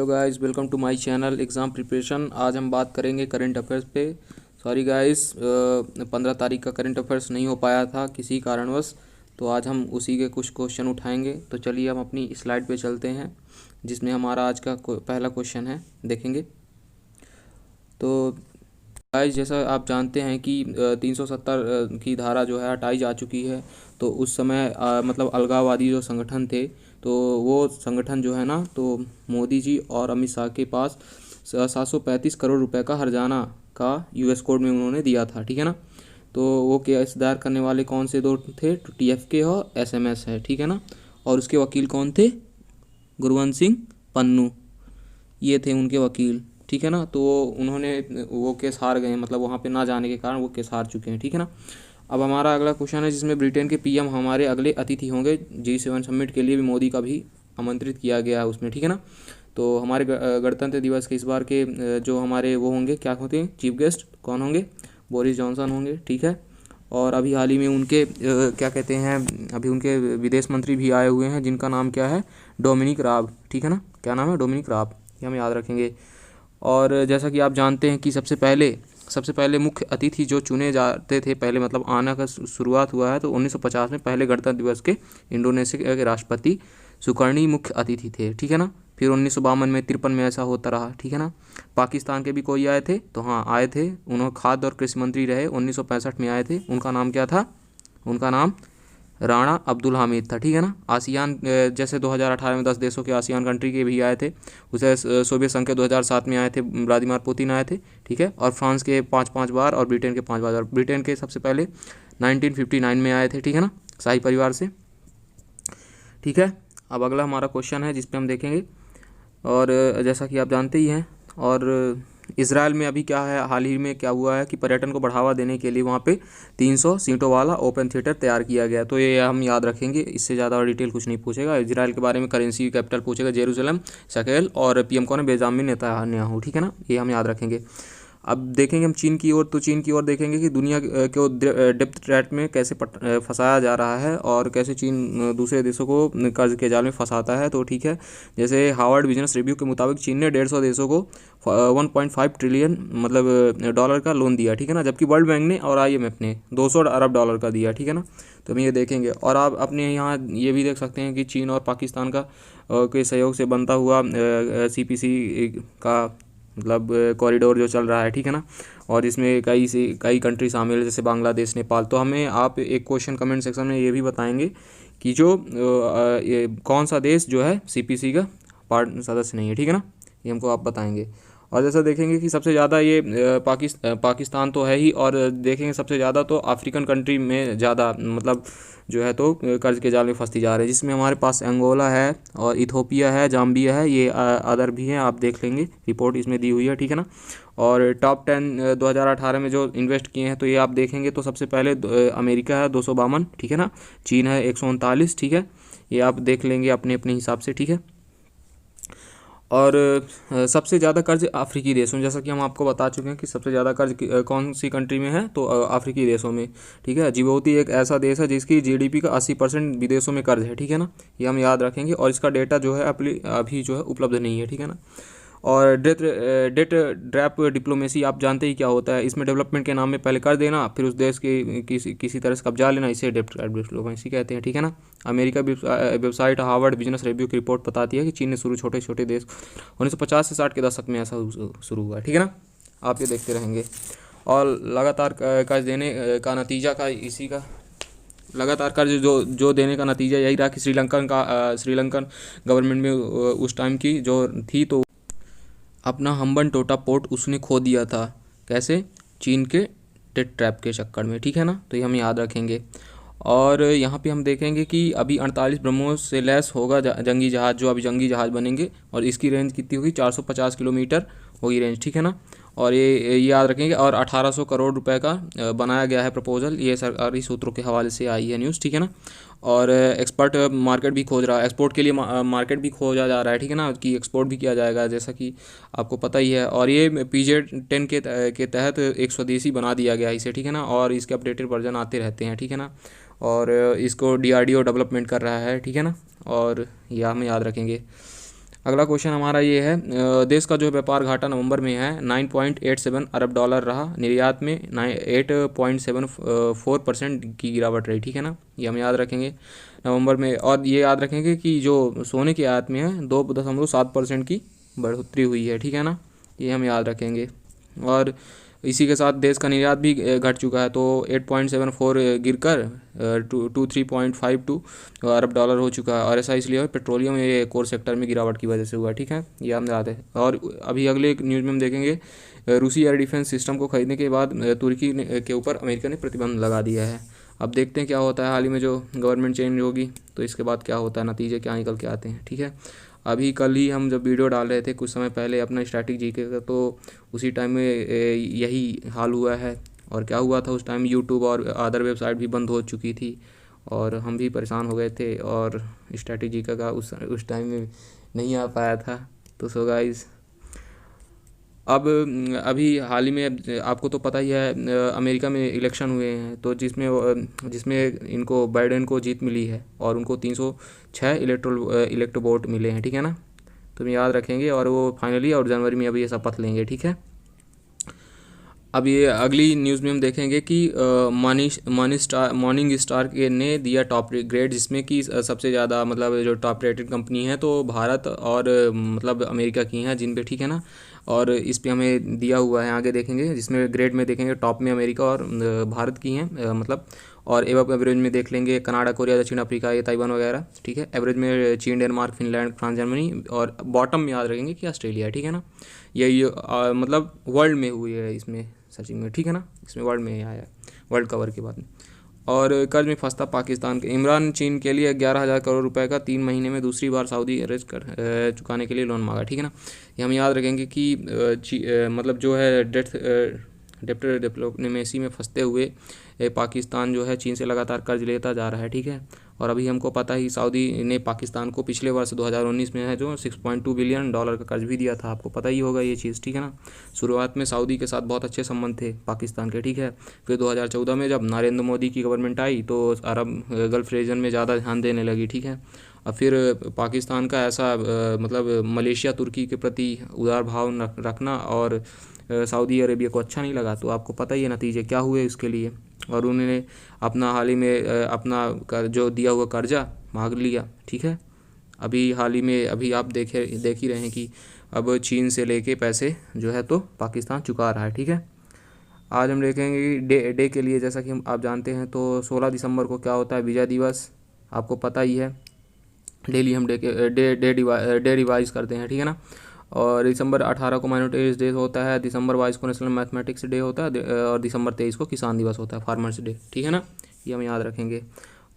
Guys, welcome to my channel exam preparation. आज हम बात करेंगे करंट अफेयर्स पे। सॉरी गाइस, 15 तारीख का करंट अफेयर्स नहीं हो पाया था किसी कारणवश, तो आज हम उसी के कुछ क्वेश्चन उठाएंगे। तो चलिए हम अपनी स्लाइड पे चलते हैं, जिसमें हमारा आज का पहला क्वेश्चन है, देखेंगे। तो गाइस, जैसा आप जानते हैं कि 370 की धारा जो है हटाई जा चुकी है। तो उस समय मतलब अलगाववादी जो संगठन थे, तो वो संगठन जो है ना, तो मोदी जी और अमित शाह के पास 735 करोड़ रुपए का हर्जाना का यूएस कोर्ट में उन्होंने दिया था, ठीक है ना। तो वो केस दायर करने वाले कौन से दो थे? तो टीएफके और एसएमएस है, ठीक है ना। और उसके वकील कौन थे? गुरवंत सिंह पन्नू, ये थे उनके वकील, ठीक है ना। तो उन्होंने वो केस हार गए, मतलब वहाँ पे ना जाने के कारण वो केस हार चुके हैं, ठीक है ना। अब हमारा अगला क्वेश्चन है, जिसमें ब्रिटेन के पीएम हमारे अगले अतिथि होंगे। G7 समिट के लिए भी मोदी का भी आमंत्रित किया गया है उसमें, ठीक है ना। तो हमारे गणतंत्र दिवस के इस बार के जो हमारे वो होंगे, क्या होते हैं चीफ गेस्ट, कौन होंगे? बोरिस जॉनसन होंगे, ठीक है। और अभी हाल ही में उनके क्या कहते हैं, अभी उनके विदेश मंत्री भी आए हुए हैं, जिनका नाम क्या है? डोमिनिक राब, ठीक है ना। क्या नाम है? डोमिनिक राब, ये हम याद रखेंगे। और जैसा कि आप जानते हैं कि सबसे पहले मुख्य अतिथि जो चुने जाते थे पहले, मतलब आना का शुरुआत हुआ है तो 1950 में पहले गणतंत्र दिवस के इंडोनेशिया के राष्ट्रपति सुकर्णी मुख्य अतिथि थे, ठीक है ना। फिर 1952 में, 53 में ऐसा होता रहा, ठीक है ना। पाकिस्तान के भी कोई आए थे, तो हाँ आए थे, उन्होंने खाद्य और कृषि मंत्री रहे, 1965 में आए थे। उनका नाम क्या था? उनका नाम राणा अब्दुल हामिद था, ठीक है ना। आसियान जैसे 2018 में 10 देशों के आसियान कंट्री के भी आए थे। उसे सोवियत संघ के 2007 में आए थे, व्लादिमीर पुतिन आए थे, ठीक है। और फ्रांस के 5 बार और ब्रिटेन के 5 बार। ब्रिटेन के सबसे पहले 1959 में आए थे, ठीक है ना, शाही परिवार से, ठीक है। अब अगला हमारा क्वेश्चन है, जिस पे हम देखेंगे। और जैसा कि आप जानते ही हैं, और इजराइल में अभी क्या है, हाल ही में क्या हुआ है कि पर्यटन को बढ़ावा देने के लिए वहाँ पे 300 सीटों वाला ओपन थिएटर तैयार किया गया। तो ये हम याद रखेंगे, इससे ज़्यादा डिटेल कुछ नहीं पूछेगा। इजराइल के बारे में करेंसी कैपिटल पूछेगा, जेरूसलम, शकेल, और पीएम कौन है? बेंजामिन नेतन्याहू, ठीक है ना, ये हम याद रखेंगे। अब देखेंगे हम चीन की ओर। तो चीन की ओर देखेंगे कि दुनिया को डेप्थ ट्रैप में कैसे फंसाया जा रहा है, और कैसे चीन दूसरे देशों को कर्ज के जाल में फंसाता है। तो ठीक है, जैसे हार्वर्ड बिजनेस रिव्यू के मुताबिक चीन ने 150 देशों को 1.5 ट्रिलियन मतलब डॉलर का लोन दिया, ठीक है ना। जबकि वर्ल्ड बैंक ने और IMF ने 200 अरब डॉलर का दिया, ठीक है ना। तो हम ये देखेंगे। और आप अपने यहाँ ये भी देख सकते हैं कि चीन और पाकिस्तान का के सहयोग से बनता हुआ CPC का मतलब कॉरिडोर जो चल रहा है, ठीक है ना। और इसमें कई कंट्री शामिल है, जैसे बांग्लादेश, नेपाल। तो हमें आप एक क्वेश्चन कमेंट सेक्शन में ये भी बताएंगे कि जो ये कौन सा देश जो है CPC का सदस्य नहीं है, ठीक है ना, ये हमको आप बताएंगे। और जैसा देखेंगे कि सबसे ज़्यादा ये पाकिस्तान तो है ही, और देखेंगे सबसे ज़्यादा तो अफ्रीकन कंट्री में ज़्यादा मतलब जो है तो कर्ज के जाल में फंसती जा रही है, जिसमें हमारे पास अंगोला है और इथोपिया है, जाम्बिया है, ये अदर भी हैं, आप देख लेंगे, रिपोर्ट इसमें दी हुई है, ठीक है ना। और टॉप 10 2018 में जो इन्वेस्ट किए हैं, तो ये आप देखेंगे तो सबसे पहले अमेरिका है 252, ठीक है ना। चीन है 139, ठीक है। ये आप देख लेंगे अपने अपने हिसाब से, ठीक है। और सबसे ज़्यादा कर्ज अफ्रीकी देशों, जैसा कि हम आपको बता चुके हैं कि सबसे ज़्यादा कर्ज कौन सी कंट्री में है, तो अफ्रीकी देशों में, ठीक है। जिबूती एक ऐसा देश है जिसकी GDP का 80% विदेशों में कर्ज है, ठीक है ना, ये हम याद रखेंगे। और इसका डेटा जो है अभी जो है उपलब्ध नहीं है, ठीक है ना। और डेट ड्रैप डिप्लोमेसी, आप जानते ही क्या होता है। इसमें डेवलपमेंट के नाम में पहले कर देना, फिर उस देश के किसी तरह से कब्जा लेना, इसे डेट ड्रैप डिप्लोमेसी कहते हैं, ठीक है ना। America website Harvard business review की रिपोर्ट बताती है कि चीन ने शुरू छोटे छोटे देश 1950 से 60 के दशक में ऐसा शुरू हुआ है, ठीक है ना। आप ये देखते रहेंगे। और लगातार कर्ज देने का नतीजा का इसी का लगातार कर्ज जो देने का नतीजा यही रहा कि श्रीलंकन गवर्नमेंट में उस टाइम की जो थी, तो अपना हम्बनटोटा पोर्ट उसने खो दिया था। कैसे? चीन के डेट ट्रैप के चक्कर में, ठीक है ना। तो ये हम याद रखेंगे। और यहाँ पे हम देखेंगे कि अभी 48 ब्रह्मोस से लैस होगा जंगी जहाज़, जो अभी जंगी जहाज़ बनेंगे, और इसकी रेंज कितनी होगी? 450 किलोमीटर होगी रेंज, ठीक है ना। और ये याद रखेंगे। और 1800 करोड़ रुपए का बनाया गया है प्रपोजल, ये सरकारी सूत्रों के हवाले से आई है न्यूज़, ठीक है ना। और एक्सपर्ट मार्केट भी खोज रहा है, एक्सपोर्ट के लिए मार्केट भी खोजा जा रहा है, ठीक है ना, कि एक्सपोर्ट भी किया जाएगा, जैसा कि आपको पता ही है। और ये PZ-10 के तहत एक स्वदेशी बना दिया गया इसे, ठीक है ना। और इसके अपडेटेड वर्जन आते रहते हैं, ठीक है ना। और इसको DRDO डेवलपमेंट कर रहा है, ठीक है ना। और यह हमें याद रखेंगे। अगला क्वेश्चन हमारा ये है, देश का जो व्यापार घाटा नवंबर में है 9.87 अरब डॉलर रहा, निर्यात में 8.74% की गिरावट रही, ठीक है ना। ये हम याद रखेंगे नवंबर में। और ये याद रखेंगे कि जो सोने की आयात में है 2.7% की बढ़ोतरी हुई है, ठीक है ना, ये हम याद रखेंगे। और इसी के साथ देश का निर्यात भी घट चुका है, तो 8.74 गिरकर 23.52 अरब डॉलर हो चुका है। और ऐसा इसलिए है पेट्रोलियम ये कोर सेक्टर में गिरावट की वजह से हुआ, ठीक है, ये हम याद है। और अभी अगले एक न्यूज़ में हम देखेंगे, रूसी एयर डिफेंस सिस्टम को खरीदने के बाद तुर्की के ऊपर अमेरिका ने प्रतिबंध लगा दिया है। अब देखते हैं क्या होता है, हाल ही में जो गवर्नमेंट चेंज होगी तो इसके बाद क्या होता है, नतीजे क्या निकल के आते हैं, ठीक है। अभी कल ही हम जब वीडियो डाल रहे थे कुछ समय पहले अपना स्टैटिक जीके का, तो उसी टाइम में यही हाल हुआ है। और क्या हुआ था उस टाइम, यूट्यूब और अदर वेबसाइट भी बंद हो चुकी थी और हम भी परेशान हो गए थे और स्टैटिक जीके का उस टाइम में नहीं आ पाया था। तो सो गाइस, अब अभी हाल ही में आपको तो पता ही है अमेरिका में इलेक्शन हुए हैं, तो जिसमें इनको बाइडेन को जीत मिली है और उनको 306 इलेक्ट वोट मिले हैं, ठीक है ना। तो हम याद रखेंगे और वो फाइनली और जनवरी में अभी ये शपथ लेंगे, ठीक है। अब ये अगली न्यूज़ में हम देखेंगे कि मॉर्निंग स्टार के ने दिया टॉप ग्रेड, जिसमें कि सबसे ज़्यादा मतलब जो टॉप रेटेड कंपनी है तो भारत और मतलब अमेरिका की हैं जिन पे, ठीक है ना। और इस पे हमें दिया हुआ है, आगे देखेंगे, जिसमें ग्रेड में देखेंगे टॉप में अमेरिका और भारत की हैं मतलब। और एवरेज में देख लेंगे कनाडा, कोरिया, दक्षिण अफ्रीका, ये ताइवान वगैरह, ठीक है। एवरेज में चीन, डेनमार्क, फिनलैंड, फ्रांस, जर्मनी, और बॉटम में याद रखेंगे कि ऑस्ट्रेलिया, ठीक है ना। ये मतलब वर्ल्ड में हुई है इसमें सर्चिंग में, ठीक है ना, इसमें वर्ल्ड में आया है, वर्ल्ड कवर के बाद में। और कर्ज में फंसता पाकिस्तान के इमरान, चीन के लिए 11,000 करोड़ रुपए का 3 महीने में दूसरी बार सऊदी अरब कर चुकाने के लिए लोन मांगा, ठीक है ना। ये हम याद रखेंगे कि मतलब जो है डेप्ट डिप्लोमेसी में फंसते हुए पाकिस्तान जो है चीन से लगातार कर्ज लेता जा रहा है, ठीक है। और अभी हमको पता ही सऊदी ने पाकिस्तान को पिछले वर्ष 2019 में है जो 6.2 बिलियन डॉलर का कर्ज भी दिया था, आपको पता ही होगा ये चीज़, ठीक है ना। शुरुआत में सऊदी के साथ बहुत अच्छे संबंध थे पाकिस्तान के, ठीक है। फिर 2014 में जब नरेंद्र मोदी की गवर्नमेंट आई तो अरब गल्फ रीजन में ज़्यादा ध्यान देने लगी, ठीक है। और फिर पाकिस्तान का ऐसा मतलब मलेशिया, तुर्की के प्रति उदार भाव रखना और सऊदी अरेबिया को अच्छा नहीं लगा, तो आपको पता ही है नतीजे क्या हुए इसके लिए। और उन्होंने अपना हाल ही में अपना जो दिया हुआ कर्जा मांग लिया, ठीक है। अभी हाल ही में अभी आप देख ही रहे हैं कि अब चीन से लेके पैसे जो है तो पाकिस्तान चुका रहा है, ठीक है। आज हम देखेंगे कि डे के लिए, जैसा कि आप जानते हैं तो 16 दिसंबर को क्या होता है, विजय दिवस, आपको पता ही है। डेली हम डे रिवाइज करते हैं, ठीक है ना। और दिसंबर 18 को माइनॉरिटीज डे होता है, दिसंबर 22 को नेशनल मैथमेटिक्स डे होता है, और दिसंबर 23 को किसान दिवस होता है, फार्मर्स डे, ठीक है ना। ये हम याद रखेंगे।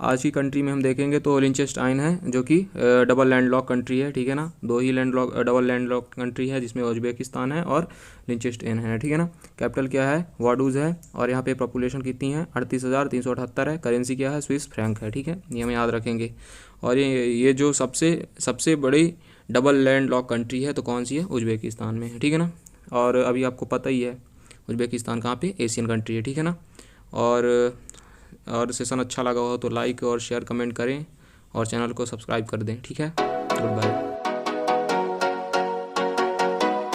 आज की कंट्री में हम देखेंगे तो लिंचेस्टाइन है जो कि डबल लैंडलॉक कंट्री है, ठीक है ना। दो ही डबल लैंडलॉक कंट्री है जिसमें उज्बेकिस्तान है और लिंचेस्टाइन है, ठीक है ना। कैपिटल क्या है, वाडूज है। और यहाँ पे पॉपुलेशन कितनी है, 38,378 है। करेंसी क्या है, स्विस फ्रैंक है, ठीक है, ये हम याद रखेंगे। और ये जो सबसे बड़ी डबल लैंड लॉक कंट्री है तो कौन सी है, उज्बेकिस्तान में है, ठीक है ना। और अभी आपको पता ही है उज्बेकिस्तान कहाँ पे, एशियन कंट्री है, ठीक है ना। और सेशन अच्छा लगा हो तो लाइक और शेयर कमेंट करें और चैनल को सब्सक्राइब कर दें, ठीक है। Good bye.